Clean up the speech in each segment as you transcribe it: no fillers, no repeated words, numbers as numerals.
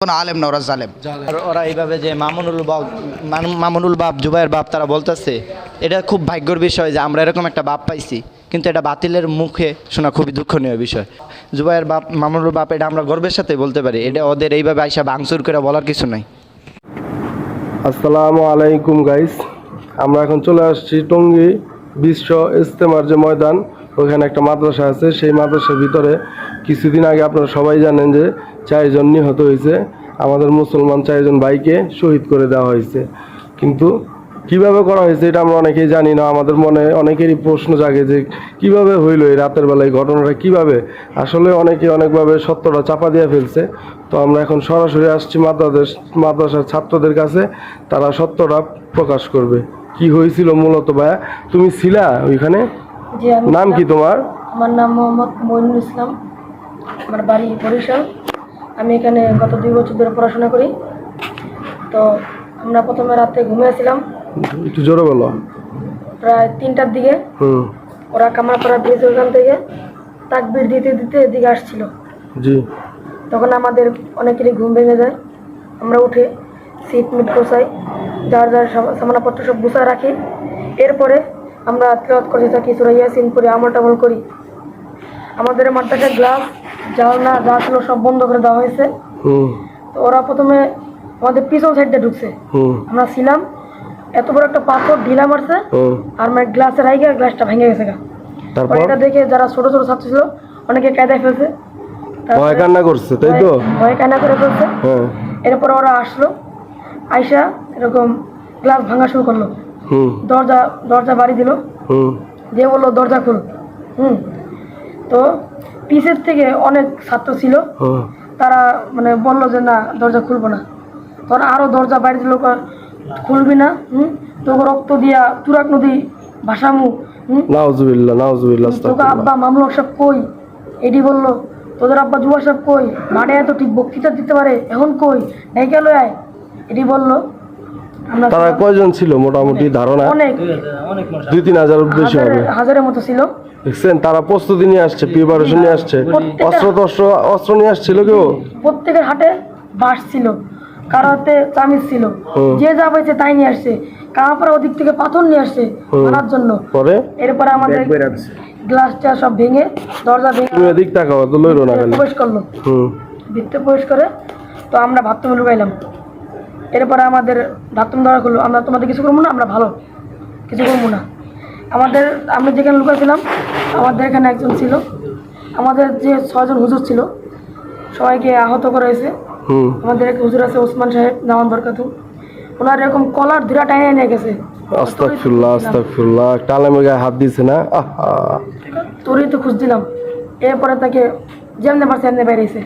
আলেম না, ওরা জালেম। আর ওরা এইভাবে যে মামুনুল বাপ জুবাইয়ের বাপ তারা বলতেছে, এটা খুব ভাগ্যের বিষয় যে আমরা এরকম একটা বাপ পাইছি, কিন্তু এটা বাতিলের মুখে শোনা খুবই দুঃখনীয় বিষয়। জুবাইয়ের বাপ মামুনুল বাপ, এটা আমরা গর্বের সাথে বলতে পারি, এটা ওদের এইভাবে আইসা ভাঙচুর করে বলার কিছু নাই। আসসালামু আলাইকুম গাইস, আমরা এখন চলে আসছি টঙ্গী বিশ্ব ইজতেমার যে ময়দান, ওখানে একটা মাদ্রাসা আছে। সেই মাদ্রাসার ভিতরে কিছুদিন আগে আপনারা সবাই জানেন যে 4 জন নিহত হয়েছে। আমাদের মুসলমান 4 জন ভাইকে শহীদ করে দেওয়া হয়েছে, কিন্তু কিভাবে করা হয়েছে এটা আমরা অনেকেই জানি না। আমাদের মনে অনেকেরই প্রশ্ন জাগে যে কিভাবে হইলো এই রাতের বেলায় ঘটনাটা, কিভাবে আসলে অনেকে অনেকভাবে সত্যটা চাপা দিয়ে ফেলছে। তো আমরা এখন সরাসরি আসছি মাদ্রাসার ছাত্রদের কাছে, তারা সত্যটা প্রকাশ করবে কি হয়েছিল মূলত। ভাইয়া, তুমি ছিলা ওইখানে? নাম কি তোমার? আমার নাম মোহাম্মদ মইনুল ইসলাম, আমার বাড়ি বরিশাল। আমি এখানে গত 2 বছর ধরে পড়াশোনা করি। তো আমরা প্রথমে রাতে ঘুমিয়েছিলাম, একটু জোরে বলো। প্রায় 3টার দিকে ওরা কামারপাড়া ব্রিজ ওখান থেকে তাকবীর দিতে দিতে এদিকে আসছিল। জি। তখন আমাদের অনেকেরই ঘুম ভেঙে যায়। আমরা উঠে সিট মিট গোছাই, যার যার সামানাপত্র সব গুছায় রাখি। এরপরে আমরা তেলাওয়াত করতে থাকি, সূরা ইয়াসিন পড়ি, আমল টামল করি। আমাদের মাদ্রাসার গ্লাস জানলা যা ছিল সব বন্ধ করে দেওয়া হয়েছে। তো ওরা প্রথমে আমাদের পিছন সাইডটা ঢুকছে, আমরা ছিলাম। এত বড় একটা পাথর ঢিলা মারছে, আর মানে গ্লাসের আইগে গ্লাসটা ভেঙে গেছে। তারপর এটা দেখে যারা ছোট ছোট ছাত্র ছিল অনেকে কায়দায় ফেলছে, ভয় কান্না করছে, তাই তো? ভয় কান্না করে ফেলছে। এরপর ওরা আসলো, আইসা এরকম গ্লাস ভাঙা শুরু করলো। দরজা বাড়ি দিল, দিয়ে বললো দরজা খুল। তো পিছের থেকে অনেক ছাত্র ছিল, তারা মানে বললো যে না দরজা খুলবো না। তখন আরো দরজা বাড়ি দিল, খুলবি না, তোকে রক্ত দিয়া তুরাক নদী ভাসামু। নাউজুবিল্লাহ নাউজুবিল্লাহ। তোকে আব্বা মামলক সাহেব কই? এটি বললো তোদের আব্বা জুবা সাহেব কই? মাঠে এত ঠিক বক্তৃতা দিতে পারে, এখন কই? ডাইকা লয় আয়, এটি বললো। তারা কয়জন ছিল মোটামুটি ধারণা? অনেক 2-3 হাজার উদ্দেশ্য হবে, হাজারের মতো ছিল। দেখছেন, তারা প্রস্তুতি নিয়ে আসছে, প্রিপারেশন নিয়ে আসছে, অস্ত্র নিয়ে আসছিল। কেউ প্রত্যেকের হাতে বাঁশ ছিল, কারো হাতে চামিচ ছিল, যে যা পাইছে তাই নিয়ে আসছে। কামারপাড়া ওদিক থেকে পাথর নিয়ে আসছে মারার জন্য। এরপরে আমাদের গ্লাসটা সব ভেঙে দরজা ভেঙে প্রবেশ করলো, ভিতরে প্রবেশ করে। তো আমরা বাথরুমে লুকাইলাম। এরপরে আমাদের বাথরুম ধরা করলো, আমরা তোমাদের কিছু করবো না, আমরা ভালো কিছু করবো না। আমরা যেখানে লুকাইছিলাম আমাদের এখানে একজন ছিল, আমাদের যে 6 জন হুজুর ছিল সবাইকে আহত করা হয়েছে। আমাদের এক হুজুর আছে ওসমান সাহেব নামান বরকাতু, ওনার এরকম কলার ধীরা টাইনে নিয়ে গেছে। আস্তাগফিরুল্লাহ আস্তাগফিরুল্লাহ, টালেমের গায়ে হাত দিছে না। তোরই তো খুঁজ দিলাম। এরপরে তাকে যেমনে পারছে এমনি বেরিয়েছে।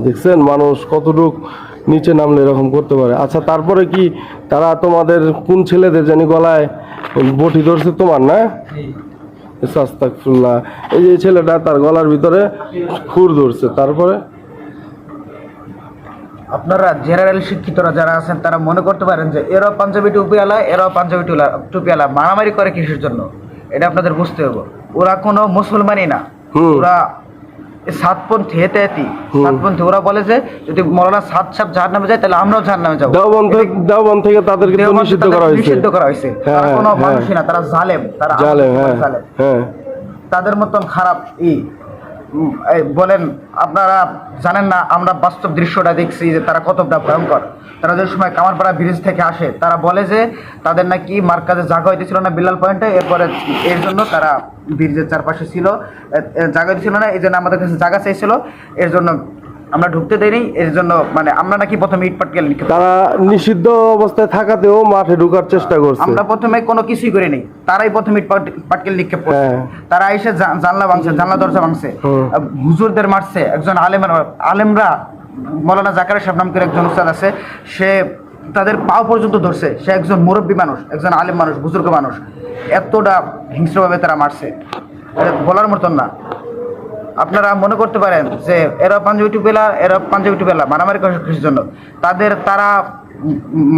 দেখছেন মানুষ কতটুক নিচে নামলে এরকম করতে পারে। আচ্ছা, তারপরে কি তারা তোমাদের কোন ছেলেদের জানি গলায় বটি ধরছে তোমার, না? আস্তাগফিরুল্লাহ। এই যে ছেলেটা, তার গলার ভিতরে খুর ধরছে। তারপরে আপনারা জেনারেল শিক্ষিতরা যারা আছেন তারা মনে করতে পারেন যে এরাও পাঞ্জাবি টুপিওয়ালা, এরাও পাঞ্জাবি টুপিওয়ালা, মারামারি করে কিসের জন্য, এটা আপনাদের বুঝতে হবে। ওরা কোনো মুসলমানই না, ওরা সাতপন্থী, সাতপন্থী। ওরা বলে যে যদি মৌলানা সাত সাহেব জাহান্নামে যায় তাহলে আমরাও জাহান্নামে যাবো। দেওবন্দ থেকে তাদেরকে নিষিদ্ধ করা হয়েছে। তারা কোনো মানুষই না, তারা জালেম, তারা জালেম। তাদের মতন খারাপ বলেন আপনারা জানেন না। আমরা বাস্তব দৃশ্যটা দেখছি যে তারা কতটা ভয়ঙ্কর। তারা যে সময় কামারপাড়া ব্রিজ থেকে আসে, তারা বলে যে তাদের নাকি মার্কাজে জায়গা হইতেছিল না বিল্লাল পয়েন্টে, এরপরে এর জন্য তারা ব্রিজের চারপাশে ছিল, জায়গা হইতেছিল না, এই জন্য আমাদের কাছে জায়গা চাইছিল, এর জন্য আমরা ঢুকতে দেয়নি। এর জন্য মানে আমরা নাকি প্রথমে ইট পাটকেল, তারা নিষিদ্ধ অবস্থায় থাকাতেও মাঠে ঢোকার চেষ্টা করছে। আমরা প্রথমে কোনো কিছুই করিনি, তারাই প্রথমে ইট পাটকেল নিক্ষেপ করছে। তারা এসে জানলা ভাঙছে, জানলা দরজা ভাঙছে, হুজুরদের মারছে। একজন আলেমরা মৌলানা জাকারিয়া সাহেব নাম করে একজন উস্তাদ আছে, সে তাদের পাও পর্যন্ত ধরছে। সে একজন মুরব্বী মানুষ, একজন আলেম মানুষ, বুজুর্গ মানুষ। এতটা হিংস্রভাবে তারা মারছে, বলার মতন না। আপনারা মনে করতে পারেন যে এরা পাঞ্জাবি টুপিওয়ালা মারামারি করার জন্য। তারা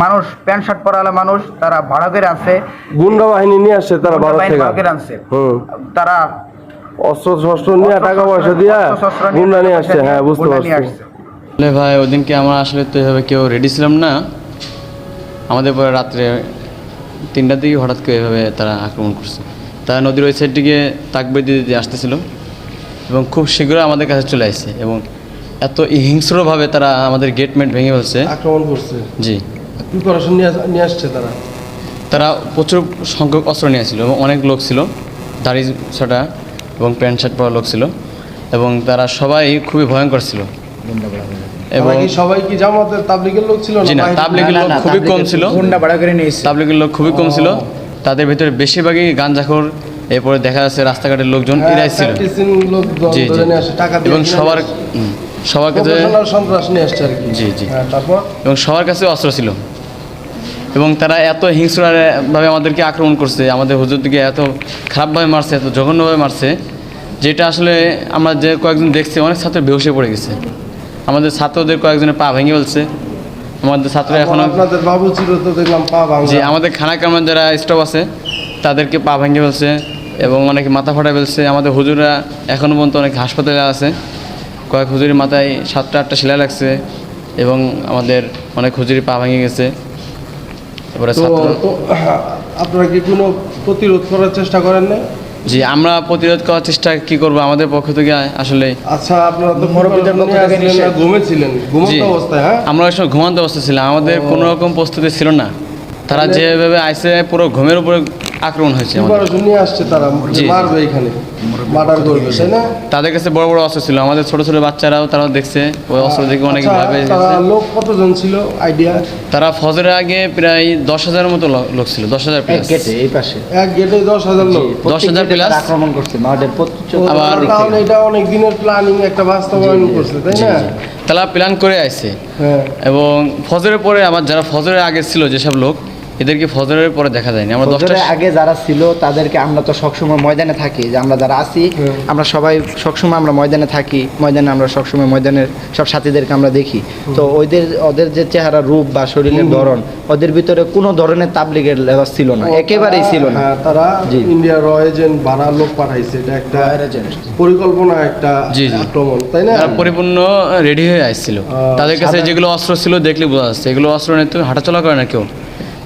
মানুষ, প্যান্ট শার্ট পরালা মানুষ, তারা ভাড়া করে আনছে, গুন্ডা বাহিনী নিয়ে আসছে, তারা ভাড়া করে আনছে। তারা অস্ত্র শস্ত্র নিয়ে টাকা পয়সা দিয়া গুন্ডা নিয়ে আসছে। হ্যাঁ, বুঝতে পারছি। ভাই ওদিনকে আমরা আসলে তো এভাবে কেউ রেডি ছিলাম না, আমাদের পরে রাত্রে 3টার দিকে হঠাৎ করে এভাবে তারা আক্রমণ করছে। তারা নদীর ওই সাইড দিকে তাকবে দিয়ে আসতেছিল এবং খুব শীঘ্রই আমাদের কাছে চলে আসছে এবং এত হিংস্রভাবে তারা আমাদের গেটমেট ভেঙে ফেলছে, আক্রমণ করছে। জি। প্রিপারেশন নিয়ে আসছে তারা প্রচুর সংখ্যক অস্ত্র নিয়ে আসছিল এবং অনেক লোক ছিল, দাড়ি ছাটা এবং প্যান্ট শার্ট পরা লোক ছিল এবং তারা সবাই খুবই ভয়ঙ্কর ছিল। এবং সবাই কি জামাতের তাবলীগের লোক ছিল জি না, তাবলীগের লোক খুবই কম ছিল, তাবলীগের লোক খুবই কম ছিল। তাদের ভিতরে বেশিরভাগই গাঁজাখোর, এরপরে দেখা যাচ্ছে রাস্তাঘাটের লোকজন এরাই ছিল। জি জি। এবং সবার কাছে সন্ত্রাস নিয়ে আসছে আর কি। জি জি। তারপর এবং সবার কাছে অস্ত্র ছিল এবং তারা এত হিংস্রভাবে আমাদেরকে আক্রমণ করছে, আমাদের হুজুর দিকে এত খারাপভাবে মারছে, এত জঘন্যভাবে মারছে, যেটা আসলে আমরা যে কয়েকজন দেখছি অনেক ছাত্র বেহুশে পড়ে গেছে। আমাদের ছাত্রদের কয়েকজনের পা ভেঙে ফেলছে। আমাদের ছাত্র এখন আপনাদের বাবু ছিল তো দেখলাম পা ভাঙা। জি, আমাদের খানা কামার যারা স্টাফ আছে তাদেরকে পা ভেঙে ফেলছে এবং অনেকে মাথা ফাটা ফেলছে। আমাদের হুজুররা এখনও পর্যন্ত অনেক হাসপাতালে আছে, কয়েক হুজুরের মাথায় 7টা 8টা সেলাই লাগছে এবং আমাদের অনেক হুজুরি পা ভেঙে গেছে। এবারে ছাত্র আপনারা কি কোনো প্রতিরোধ করার চেষ্টা করেন না? জি, আমরা প্রতিরোধ করার চেষ্টা কি করব, আমাদের পক্ষ থেকে আসলে। আচ্ছা, আপনারা তো মুরব্বিদের পক্ষ থেকে ঘুমেছিলেন, ঘুমন্ত অবস্থায়? হ্যাঁ, আমরা ওই সময় ঘুমন্ত অবস্থা ছিলাম, আমাদের কোনো রকম প্রস্তুতি ছিল না। তারা যেভাবে আইসে পুরো ঘুমের উপরে আক্রমণ হয়েছে। নিয়ে আসছে তারা, মারবে এখানে, মার্ডার করবে, তাই না? তাদের কাছে বড় বড় অস্ত্র ছিল, আমাদের ছোট ছোট বাচ্চারাও তারা দেখছে ওই অস্ত্র দেখে অনেক ভয় পেয়ে গেছে। লোক কতজন ছিল আইডিয়া? তারা ফজরের আগে প্রায় 10,000-এর মতো লোক ছিল, 10,000 প্লাস। এই পাশে এক গেটে 10,000 লোক, 10,000 প্লাস আক্রমণ করছে মাঠের আবার। তাহলে এটা অনেক দিনের প্ল্যানিং, একটা বাস্তবায়ন করছে, তাই না? তারা প্ল্যান করে আসছে। হ্যাঁ। এবং ফজরের পরে আবার যারা ফজরের আগে ছিল যেসব লোক, এদেরকে ফজরের পরে দেখা যায়নি। আমরা 10টার আগে যারা ছিল তাদেরকে আমরা তো সবসময় ময়দানে থাকি, যে আমরা যারা আছি আমরা সবাই সবসময় আমরা ময়দানে থাকি, ময়দানে আমরা সবসময় ময়দানের সব সাথীদেরকে আমরা দেখি। তো ওদের যে চেহারা, রূপ বা শরীরের ধরন, ওদের ভিতরে কোনো ধরনের তাবলীগের লেবাস ছিল না, একেবারেই ছিল না। তারা ইন্ডিয়ার এজেন্ট বাড়া লোক পাঠাইছে, এটা একটা পরিকল্পনা, একটা আক্রমণ, তাই না? তারা পরিপূর্ণ রেডি হয়ে আসছিল। তাদের কাছে যেগুলো অস্ত্র ছিল দেখলে বোঝা যাচ্ছে এগুলো অস্ত্র নিয়ে তো হাঁটাচলা করে না কেউ।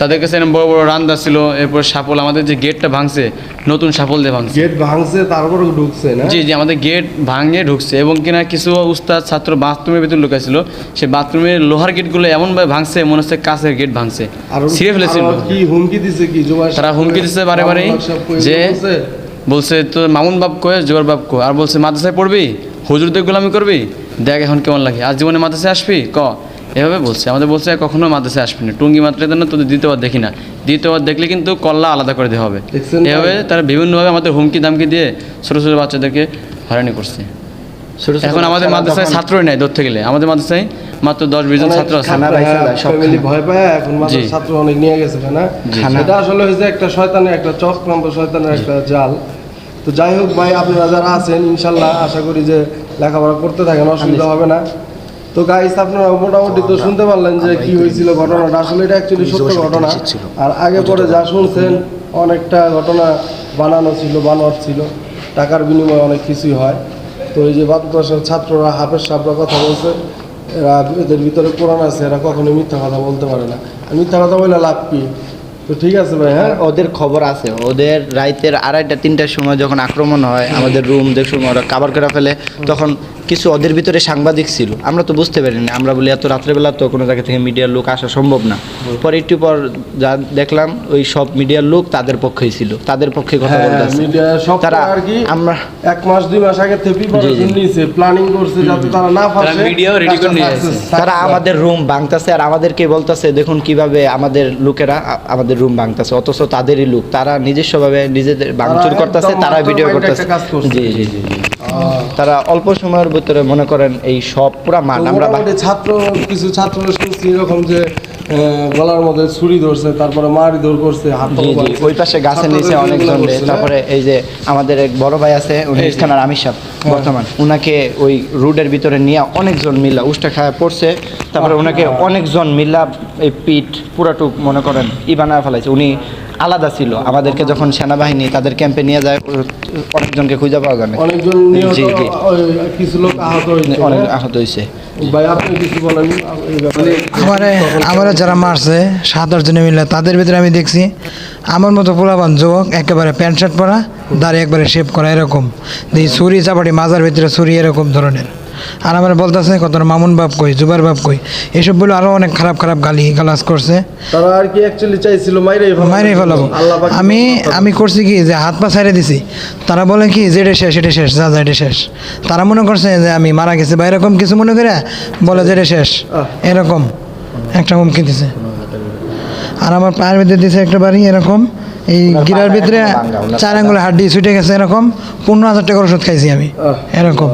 তাদের কাছে এরকম বড় বড় রান্দা ছিল, এরপর সাপল, আমাদের যে গেটটা ভাঙছে নতুন সাপল দিয়ে ভাঙছে। গেট ভাঙছে তারপর ঢুকছে না? জি জি, আমাদের গেট ভাঙে ঢুকছে এবং কিনা কিছু উস্তাদ ছাত্র বাথরুমের ভিতরে লুকাইছিল, সেই বাথরুমের লোহার গেটগুলো এমনভাবে ভাঙছে মনে হচ্ছে কাঁচের গেট ভাঙছে, ছিঁড়ে ফেলেছিল। কি হুমকি দিছে? কি তারা হুমকি দিচ্ছে বারে বারে, যে বলছে তো মামুন বাপ কয়ে জোয়ার বাপ কো, আর বলছে মাদ্রাসায় পড়বি, হুজুরদের গোলামি করবি, দেখ এখন কেমন লাগে, আর জীবনে মাদ্রাসায় আসবি ক, এভাবে বলছে। আমাদের বলছে কখনো মাদ্রাসায় আসবি না, টুঙ্গি মাত্রায় না, তোদের দ্বিতীয়বার দেখি না, দ্বিতীয়বার দেখলে কিন্তু কল্লা আলাদা করে দেওয়া হবে। এভাবে তারা বিভিন্নভাবে আমাদের হুমকি দামকি দিয়ে ছোটো ছোটো বাচ্চাদেরকে হয়রানি করছে। এখন আমাদের মাদ্রাসায় ছাত্রই নাই ধরতে গেলে, আমাদের মাদ্রাসায় মাত্র 10-20 জন ছাত্র আছে। ভয় পায় এখন ছাত্র অনেক নিয়ে গেছে না? এটা আসলে হয়েছে একটা শয়তানের, একটা চক্রান্ত, শয়তানের একটা জাল। তো যাই হোক ভাই, আপনারা যারা আছেন ইনশাল্লাহ আশা করি যে লেখাপড়া করতে থাকেন, অসুবিধা হবে না। তো গাইস, আপনারা মোটামুটি তো শুনতে পারলেন যে কি হয়েছিল ঘটনাটা। আসলে এটা অ্যাকচুয়ালি সত্য ঘটনা, আর আগে পরে যা শুনছেন অনেকটা ঘটনা বানানো ছিল, বানোয়ার ছিল, টাকার বিনিময়ে অনেক কিছুই হয়। তো এই যে মাদ্রাসার ছাত্ররা, হাফেজ সাহেবরা কথা বলছে, এরা এদের ভিতরে কোরআন আছে, এরা কখনোই মিথ্যা কথা বলতে পারে না। মিথ্যা কথা বলে লাভ কি? তো ঠিক আছে ভাই। হ্যাঁ, ওদের খবর আছে, ওদের রাইতের 2:30-3টার সময় যখন আক্রমণ হয় আমাদের রুম দেখুন ওরা কাভার করে ফেলে, তখন কিছু ওদের ভিতরে সাংবাদিক ছিল, আমরা তো বুঝতে পারিনি। আমরা বলি এত রাত্রেবেলা তো কোনো জায়গা থেকে মিডিয়ার লোক আসা সম্ভব না। পরে একটু পর যা দেখলাম ওই সব মিডিয়ার লোক তাদের পক্ষেই ছিল, তাদের পক্ষে কথা বলতেছে। তারা আর কি আমরা 1 মাস 2 মাস আগে থেকে প্রিপারেশন নিয়েছে, প্ল্যানিং করছে যাতে তারা না ফাঁসে, ভিডিও রেডি করে নিয়ে আসছে। তারা আমাদের রুম ভাঙতাছে আর আমাদেরকে বলতাছে দেখুন কিভাবে আমাদের লোকেরা আমাদের রুম ভাঙতাছে, অথচ তাদেরই লোক, তারা নিজস্বভাবে নিজেদের ভাঙচুর করতেছে, তারা ভিডিও করতেছে। জি জি জি, তারা অল্প সময়ের ভিতরে মনে করেন এই সব পুরা মাঠ। আমরা কিছু ছাত্র শুনছি এরকম যে গলার মধ্যে ছুরি ধরছে, তারপরে মারি ধর করছে, ওই পাশে গাছের নিচে অনেকজন। তারপরে এই যে আমাদের এক বড় ভাই আছে, উনি থানার আমির সাহেব বর্তমান, উনাকে ওই রোডের ভিতরে নিয়ে অনেকজন মিলা উষ্টা খায় পড়ছে। তারপরে ওনাকে অনেকজন মিলা এই পিঠ পুরাটুক মনে করেন বানায় ফেলাইছে। উনি আলাদা ছিল। আমাদেরকে যখন সেনাবাহিনী তাদের ক্যাম্পে নিয়ে যায় অনেকজনকে খুঁজে পাওয়া যায় না। অনেকজন নিহত, জি, জি। কিছু লোক আহত হয়েছে। অনেক আহত হয়েছে। ভাই আপনি কিছু বলেন এই ব্যাপারে? আমার যারা মারছে 7-8 জনে মিলে, তাদের ভিতরে আমি দেখছি আমার মতো পোলাপান যুবক, একেবারে প্যান্ট শার্ট পরা, দাঁড়িয়ে একবারে শেপ করা, এরকম দেখি ছুরি চাপাটি মাজার ভিতরে ছুরি এরকম ধরনের। আর আমার বলতেছে কত মামুন বাপ কই, জুবার বাপ কই, এসব বলে আরও অনেক খারাপ খারাপ গালি গালাজ করছে। তারা আর কি অ্যাকচুয়ালি চাইছিল মাইরে ফেলাবো। আমি করছি কি যে হাত পা ছাড়ে দিছি। তারা বলে কি যে এটা শেষ, এটা শেষ, যা যা এটা শেষ। তারা মনে করছে যে আমি মারা গেছি বা এরকম কিছু মনে করে বলে যে এটা শেষ, এরকম একটা হুমকি দিছে। আর আমার পায়ের ভিতরে দিছে একটা বাড়ি এরকম, এই গিরার ভিতরে 4 আঙ্গুলে হাড্ডি ছুটে গেছে এরকম। 15,000 টাকার ওষুধ খাইছি আমি এরকম।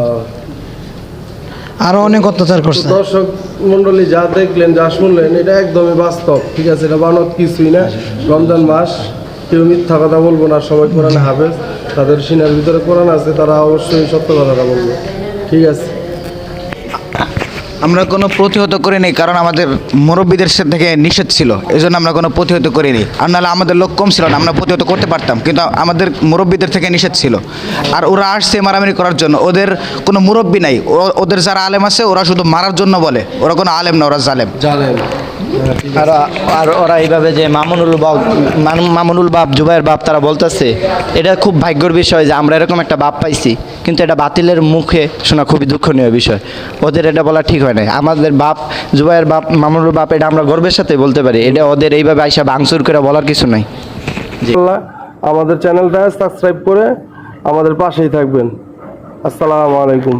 আরো অনেক অত্যাচার করছে। দর্শক মন্ডলী যা দেখলেন, যা শুনলেন, এটা একদমই বাস্তব, ঠিক আছে? এটা বানত কিছুই না। রমজান মাস, কেউ মিথ্যা কথা বলবো না। সবাই কোরআনে হাফেজ, তাদের সিনার ভিতরে কোরআন আছে, তারা অবশ্যই সত্য কথাটা বলবে, ঠিক আছে? আমরা কোনো প্রতিহত করিনি, কারণ আমাদের মুরব্বীদের থেকে নিষেধ ছিল, এই জন্য আমরা কোনো প্রতিহত করিনি। আর নাহলে আমাদের লোক কম ছিল না, আমরা প্রতিহত করতে পারতাম, কিন্তু আমাদের মুরব্বীদের থেকে নিষেধ ছিল। আর ওরা আসছে মারামারি করার জন্য, ওদের কোনো মুরব্বী নাই। ওদের যারা আলেম আছে ওরা শুধু মারার জন্য বলে, ওরা কোনো আলেম না, ওরা জালেম। জানেন আর ওরা এইভাবে যে মামুনুল বাপ, জুবাইয়ের বাপ, তারা বলতেছে এটা খুব ভাগ্যের বিষয় যে আমরা এরকম একটা বাপ পাইছি, কিন্তু এটা বাতিলের মুখে শোনা খুবই দুঃখনীয় বিষয়। ওদের এটা বলা ঠিক হয় না। আমাদের বাপ, জুবাইয়ের বাপ, মামুনুল বাপ, এটা আমরা গর্বের সাথে বলতে পারি। এটা ওদের এইভাবে আইসা ভাঙচুর করে বলার কিছু নাই। আমাদের চ্যানেলটা সাবস্ক্রাইব করে আমাদের পাশেই থাকবেন। আসসালামু আলাইকুম।